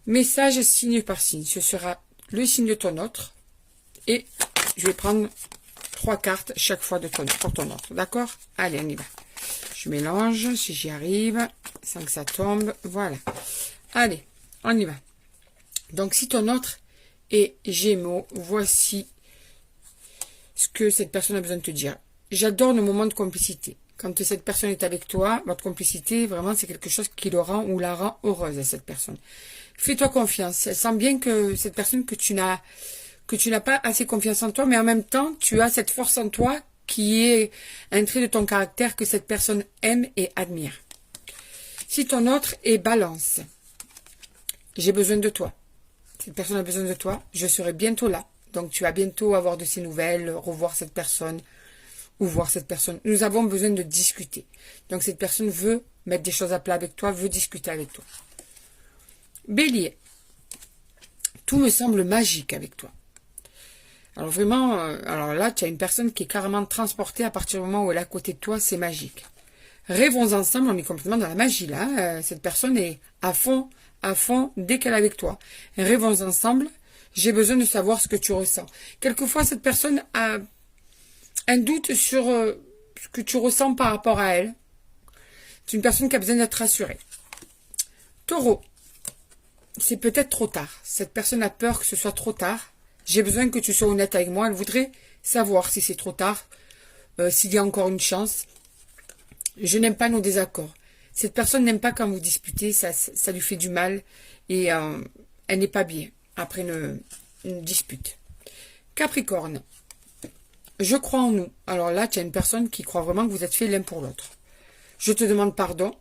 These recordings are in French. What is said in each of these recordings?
Message signe par signe. Ce sera le signe de ton autre. Et je vais prendre 3 cartes chaque fois pour ton autre. D'accord? Allez, on y va. Je mélange si j'y arrive. Sans que ça tombe. Voilà. Allez, on y va. Donc, si ton autre est Gémeaux, voici ce que cette personne a besoin de te dire. J'adore le moment de complicité. Quand cette personne est avec toi, votre complicité, vraiment, c'est quelque chose qui le rend ou la rend heureuse à cette personne. Fais-toi confiance. Elle sent bien que cette personne que tu n'as pas assez confiance en toi, mais en même temps, tu as cette force en toi qui est un trait de ton caractère que cette personne aime et admire. Si ton autre est Balance, j'ai besoin de toi. Cette personne a besoin de toi. Je serai bientôt là. Donc, tu vas bientôt avoir de ces nouvelles, revoir cette personne ou voir cette personne. Nous avons besoin de discuter. Donc, cette personne veut mettre des choses à plat avec toi, veut discuter avec toi. Bélier. Tout me semble magique avec toi. Alors vraiment, alors là, tu as une personne qui est carrément transportée à partir du moment où elle est à côté de toi, c'est magique. Rêvons ensemble, on est complètement dans la magie là. Cette personne est à fond, dès qu'elle est avec toi. Rêvons ensemble, j'ai besoin de savoir ce que tu ressens. Quelquefois, cette personne a un doute sur ce que tu ressens par rapport à elle. C'est une personne qui a besoin d'être rassurée. Taureau, c'est peut-être trop tard. Cette personne a peur que ce soit trop tard. J'ai besoin que tu sois honnête avec moi. Elle voudrait savoir si c'est trop tard, s'il y a encore une chance. Je n'aime pas nos désaccords. Cette personne n'aime pas quand vous disputez, ça lui fait du mal et elle n'est pas bien après une dispute. Capricorne, je crois en nous. Alors là, tu as une personne qui croit vraiment que vous êtes faits l'un pour l'autre. Je te demande pardon.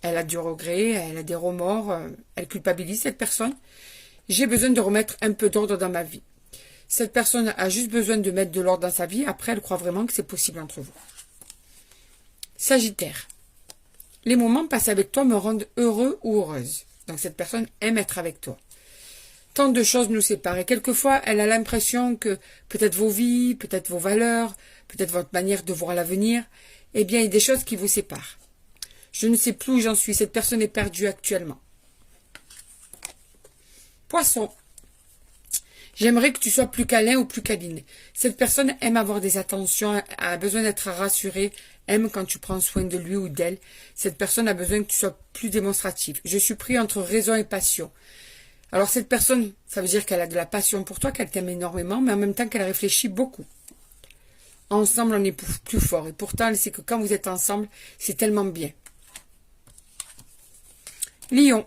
Elle a du regret, elle a des remords, elle culpabilise cette personne. J'ai besoin de remettre un peu d'ordre dans ma vie. Cette personne a juste besoin de mettre de l'ordre dans sa vie. Après, elle croit vraiment que c'est possible entre vous. Sagittaire. Les moments passés avec toi me rendent heureux ou heureuse. Donc, cette personne aime être avec toi. Tant de choses nous séparent. Et quelquefois, elle a l'impression que peut-être vos vies, peut-être vos valeurs, peut-être votre manière de voir l'avenir, eh bien, il y a des choses qui vous séparent. Je ne sais plus où j'en suis. Cette personne est perdue actuellement. Poisson. J'aimerais que tu sois plus câlin ou plus câline. Cette personne aime avoir des attentions, a besoin d'être rassurée, aime quand tu prends soin de lui ou d'elle. Cette personne a besoin que tu sois plus démonstratif. Je suis pris entre raison et passion. Alors cette personne, ça veut dire qu'elle a de la passion pour toi, qu'elle t'aime énormément, mais en même temps qu'elle réfléchit beaucoup. Ensemble, on est plus fort. Et pourtant, elle sait que quand vous êtes ensemble, c'est tellement bien. Lion.